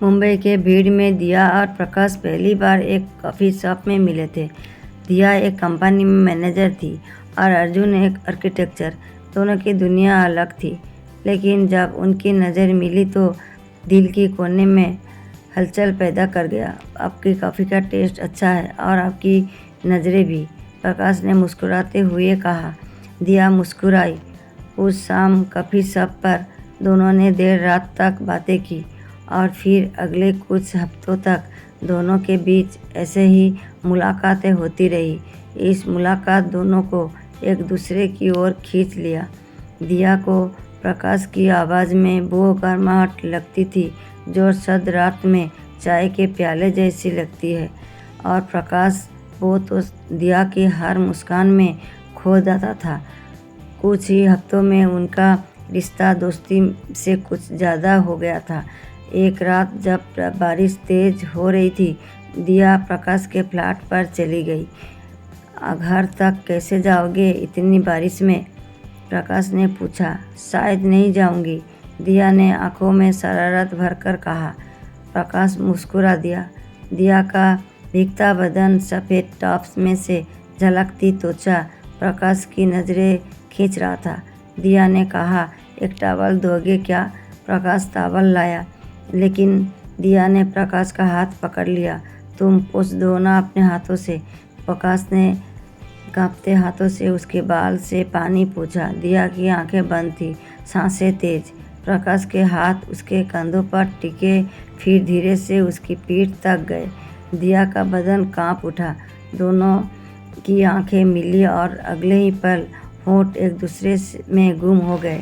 मुंबई के भीड़ में दिया और प्रकाश पहली बार एक कॉफ़ी शॉप में मिले थे। दिया एक कंपनी में मैनेजर थी और अर्जुन एक आर्किटेक्चर। दोनों की दुनिया अलग थी, लेकिन जब उनकी नज़र मिली तो दिल की कोने में हलचल पैदा कर गया। आपकी कॉफ़ी का टेस्ट अच्छा है और आपकी नज़रें भी, प्रकाश ने मुस्कुराते हुए कहा। दिया मुस्कुराई। उस शाम कॉफ़ी शॉप पर दोनों ने देर रात तक बातें की और फिर अगले कुछ हफ्तों तक दोनों के बीच ऐसे ही मुलाकातें होती रही। इस मुलाकात दोनों को एक दूसरे की ओर खींच लिया। दिया को प्रकाश की आवाज़ में वो गर्माहट लगती थी जो शायद रात में चाय के प्याले जैसी लगती है, और प्रकाश वो तो दिया की हर मुस्कान में खो जाता था। कुछ ही हफ्तों में उनका रिश्ता दोस्ती से कुछ ज़्यादा हो गया था। एक रात जब बारिश तेज़ हो रही थी, दिया प्रकाश के फ्लैट पर चली गई। घर तक कैसे जाओगे इतनी बारिश में? प्रकाश ने पूछा। शायद नहीं जाऊंगी, दिया ने आंखों में शरारत भरकर कहा। प्रकाश मुस्कुरा दिया। दिया का भीगता बदन, सफ़ेद टॉप्स में से झलकती त्वचा प्रकाश की नज़रें खींच रहा था। दिया ने कहा, एक टॉवल दोगे क्या? प्रकाश टॉवल लाया, लेकिन दिया ने प्रकाश का हाथ पकड़ लिया। तुम पोंछ दो ना अपने हाथों से। प्रकाश ने कांपते हाथों से उसके बाल से पानी पोंछा। दिया की आंखें बंद थी, सांसें तेज। प्रकाश के हाथ उसके कंधों पर टिके, फिर धीरे से उसकी पीठ तक गए। दिया का बदन कांप उठा। दोनों की आंखें मिली और अगले ही पल होंठ एक दूसरे में गुम हो गए।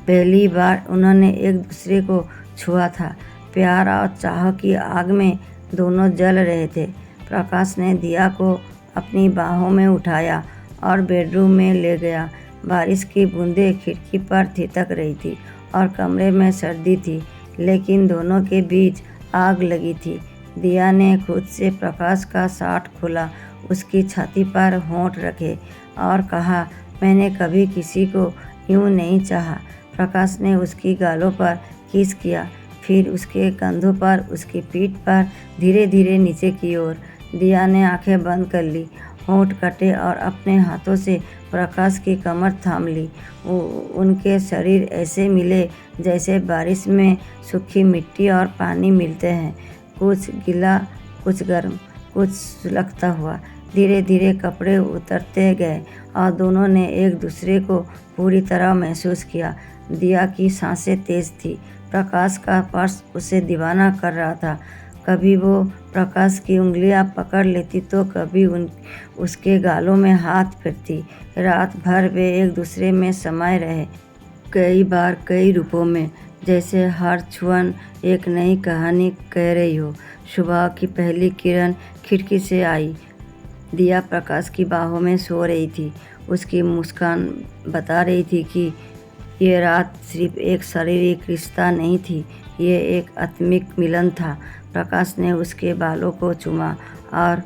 पहली बार उन्होंने एक दूसरे को छुआ था। प्यार और चाह की आग में दोनों जल रहे थे। प्रकाश ने दिया को अपनी बाहों में उठाया और बेडरूम में ले गया। बारिश की बूंदें खिड़की पर थिरक रही थी और कमरे में सर्दी थी, लेकिन दोनों के बीच आग लगी थी। दिया ने खुद से प्रकाश का शर्ट खोला, उसकी छाती पर होंठ रखे और कहा, मैंने कभी किसी को यूं नहीं चाहा। प्रकाश ने उसकी गालों पर किस किया, फिर उसके कंधों पर, उसकी पीठ पर, धीरे धीरे नीचे की ओर। दिया ने आंखें बंद कर ली, होंठ कटे और अपने हाथों से प्रकाश की कमर थाम ली। उनके शरीर ऐसे मिले जैसे बारिश में सूखी मिट्टी और पानी मिलते हैं, कुछ गीला, कुछ गर्म, कुछ सुलगता हुआ। धीरे धीरे कपड़े उतरते गए और दोनों ने एक दूसरे को पूरी तरह महसूस किया। दिया की सांसें तेज थी। प्रकाश का स्पर्श उसे दीवाना कर रहा था। कभी वो प्रकाश की उंगलियां पकड़ लेती तो कभी उसके गालों में हाथ फेरती। रात भर वे एक दूसरे में समाये रहे, कई बार कई रूपों में, जैसे हर छुअन एक नई कहानी कह रही हो। सुबह की पहली किरण खिड़की से आई। दिया प्रकाश की बाहों में सो रही थी। उसकी मुस्कान बता रही थी कि ये रात सिर्फ एक शारीरिक रिश्ता नहीं थी, ये एक आत्मिक मिलन था। प्रकाश ने उसके बालों को चूमा और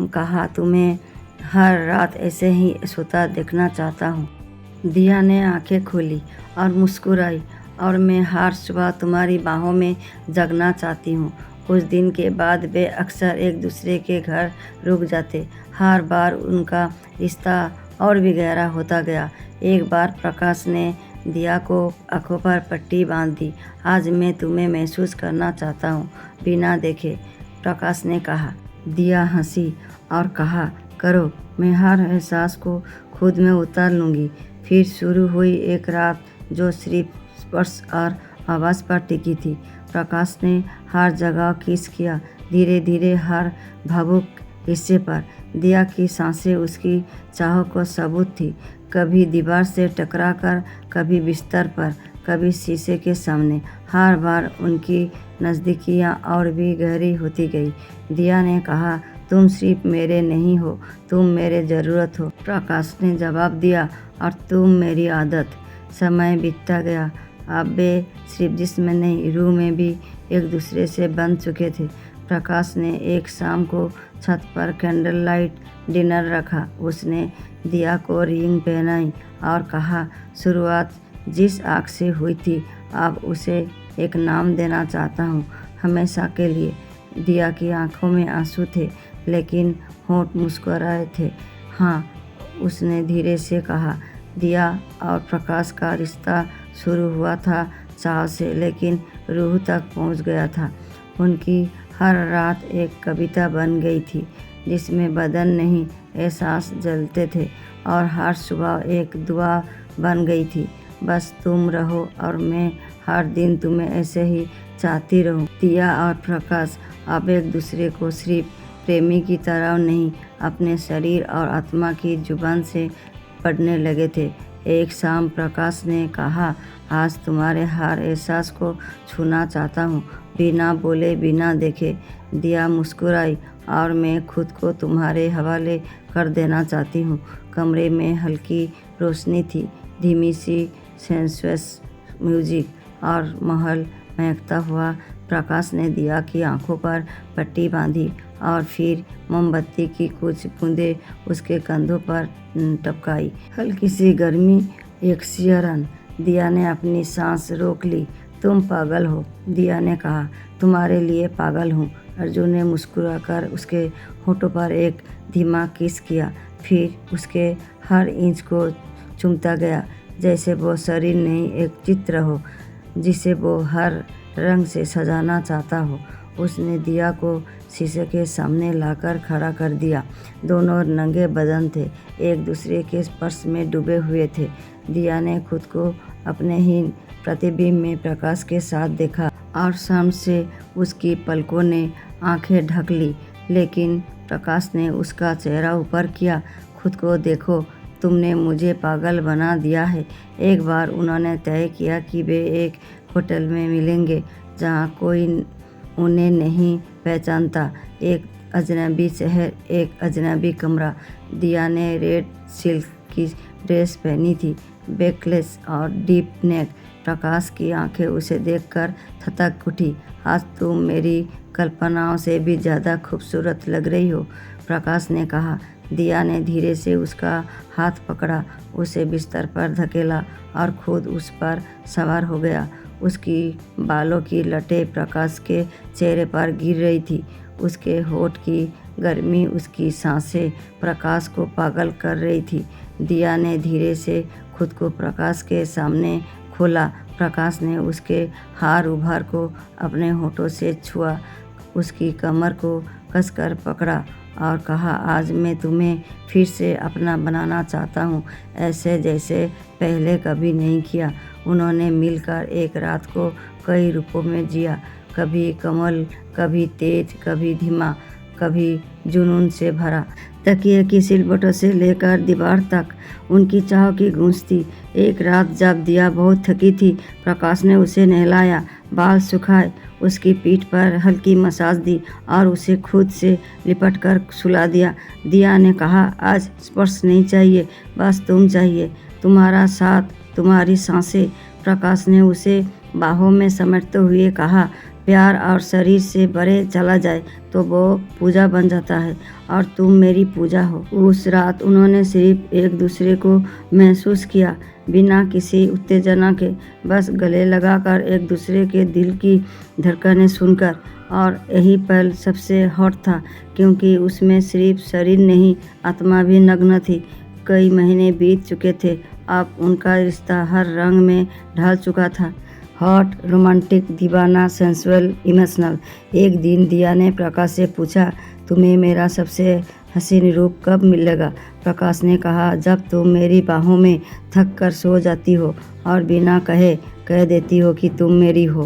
कहा, तुम्हें हर रात ऐसे ही सोता देखना चाहता हूँ। दिया ने आंखें खोली और मुस्कुराई, और मैं हर सुबह तुम्हारी बाहों में जगना चाहती हूँ। कुछ दिन के बाद वे अक्सर एक दूसरे के घर रुक जाते। हर बार उनका रिश्ता और भी गहरा होता गया। एक बार प्रकाश ने दिया को आंखों पर पट्टी बांध दी। आज मैं तुम्हें महसूस करना चाहता हूँ, बिना देखे, प्रकाश ने कहा। दिया हंसी और कहा, करो, मैं हर एहसास को खुद में उतार लूँगी। फिर शुरू हुई एक रात जो सिर्फ स्पर्श और आवाज़ पर टिकी थी। प्रकाश ने हर जगह किस किया, धीरे धीरे हर भावुक हिस्से पर। दिया की सांसें उसकी चाह को सबूत थी, कभी दीवार से टकराकर, कभी बिस्तर पर, कभी शीशे के सामने। हर बार उनकी नज़दीकियाँ और भी गहरी होती गई। दिया ने कहा, तुम सिर्फ मेरे नहीं हो, तुम मेरे ज़रूरत हो। प्रकाश ने जवाब दिया, और तुम मेरी आदत। समय बीतता गया। अब वे सिर्फ जिस्म में नहीं, रूह में भी एक दूसरे से बन चुके थे। प्रकाश ने एक शाम को छत पर कैंडल लाइट डिनर रखा। उसने दिया को रिंग पहनाई और कहा, शुरुआत जिस आग से हुई थी, अब उसे एक नाम देना चाहता हूँ, हमेशा के लिए। दिया की आंखों में आंसू थे, लेकिन होंठ मुस्कुराए थे। हाँ, उसने धीरे से कहा। दिया और प्रकाश का रिश्ता शुरू हुआ था चाव से, लेकिन रूह तक पहुँच गया था। उनकी हर रात एक कविता बन गई थी, जिसमें बदन नहीं एहसास जलते थे, और हर सुबह एक दुआ बन गई थी, बस तुम रहो और मैं हर दिन तुम्हें ऐसे ही चाहती रहूं। दिया और प्रकाश अब एक दूसरे को सिर्फ प्रेमी की तरह नहीं, अपने शरीर और आत्मा की जुबान से पढ़ने लगे थे। एक शाम प्रकाश ने कहा, आज तुम्हारे हर एहसास को छूना चाहता हूँ, बिना बोले बिना देखे। दिया मुस्कुराई, और मैं खुद को तुम्हारे हवाले कर देना चाहती हूँ। कमरे में हल्की रोशनी थी, धीमी सी सेंसुअस म्यूजिक, और महल महकता हुआ। प्रकाश ने दिया की आंखों पर पट्टी बांधी, और फिर मोमबत्ती की कुछ बूंदें उसके कंधों पर टपकाई। हल्की सी गर्मी, एक सिहरन। दिया ने अपनी सांस रोक ली। तुम पागल हो, दिया ने कहा। तुम्हारे लिए पागल हूँ। अर्जुन ने मुस्कुराकर उसके होठों पर एक धीमा किस किया, फिर उसके हर इंच को चूमता गया, जैसे वो शरीर नहीं एक चित्र हो जिसे वो हर रंग से सजाना चाहता हो। उसने दिया को शीशे के सामने लाकर खड़ा कर दिया। दोनों नंगे बदन थे, एक दूसरे के स्पर्श में डूबे हुए थे। दिया ने खुद को अपने ही प्रतिबिंब में प्रकाश के साथ देखा, और शर्म से उसकी पलकों ने आंखें ढक ली। लेकिन प्रकाश ने उसका चेहरा ऊपर किया। खुद को देखो, तुमने मुझे पागल बना दिया है। एक बार उन्होंने तय किया कि वे एक होटल में मिलेंगे, जहाँ कोई उन्हें नहीं पहचानता। एक अजनबी शहर, एक अजनबी कमरा। दिया ने रेड सिल्क की ड्रेस पहनी थी, बैकलेस और डीप नेक। प्रकाश की आंखें उसे देखकर थतक उठी। आज तुम मेरी कल्पनाओं से भी ज़्यादा खूबसूरत लग रही हो, प्रकाश ने कहा। दिया ने धीरे से उसका हाथ पकड़ा, उसे बिस्तर पर धकेला और खुद उस पर सवार हो गया। उसकी बालों की लटें प्रकाश के चेहरे पर गिर रही थी। उसके होठ की गर्मी, उसकी सांसें प्रकाश को पागल कर रही थी। दिया ने धीरे से खुद को प्रकाश के सामने खोला। प्रकाश ने उसके हार उभार को अपने होठों से छुआ, उसकी कमर को कसकर पकड़ा और कहा, आज मैं तुम्हें फिर से अपना बनाना चाहता हूँ, ऐसे जैसे पहले कभी नहीं किया। उन्होंने मिलकर एक रात को कई रूपों में जिया, कभी कोमल, कभी तेज, कभी धीमा, कभी जुनून से भरा। तकिए की सिलवटों से लेकर दीवार तक उनकी चाह की गूंज थी। एक रात जब दिया बहुत थकी थी, प्रकाश ने उसे नहलाया, बाल सुखाए, उसकी पीठ पर हल्की मसाज दी और उसे खुद से लिपट कर सुला दिया। दिया ने कहा, आज स्पर्श नहीं चाहिए, बस तुम चाहिए, तुम्हारा साथ, तुम्हारी सांसें। प्रकाश ने उसे बाहों में समेटते हुए कहा, प्यार और शरीर से बड़े चला जाए तो वो पूजा बन जाता है, और तुम मेरी पूजा हो। उस रात उन्होंने सिर्फ एक दूसरे को महसूस किया, बिना किसी उत्तेजना के, बस गले लगाकर एक दूसरे के दिल की धड़कनें सुनकर। और यही पल सबसे हॉट था, क्योंकि उसमें सिर्फ शरीर नहीं, आत्मा भी नग्न थी। कई महीने बीत चुके थे, अब उनका रिश्ता हर रंग में ढल चुका था। हॉट, रोमांटिक, दीवाना, सेंसुअल, इमोशनल। एक दिन दिया ने प्रकाश से पूछा, तुम्हें मेरा सबसे हसीन रूप कब मिलेगा? प्रकाश ने कहा, जब तुम मेरी बाहों में थक कर सो जाती हो और बिना कहे कह देती हो कि तुम मेरी हो।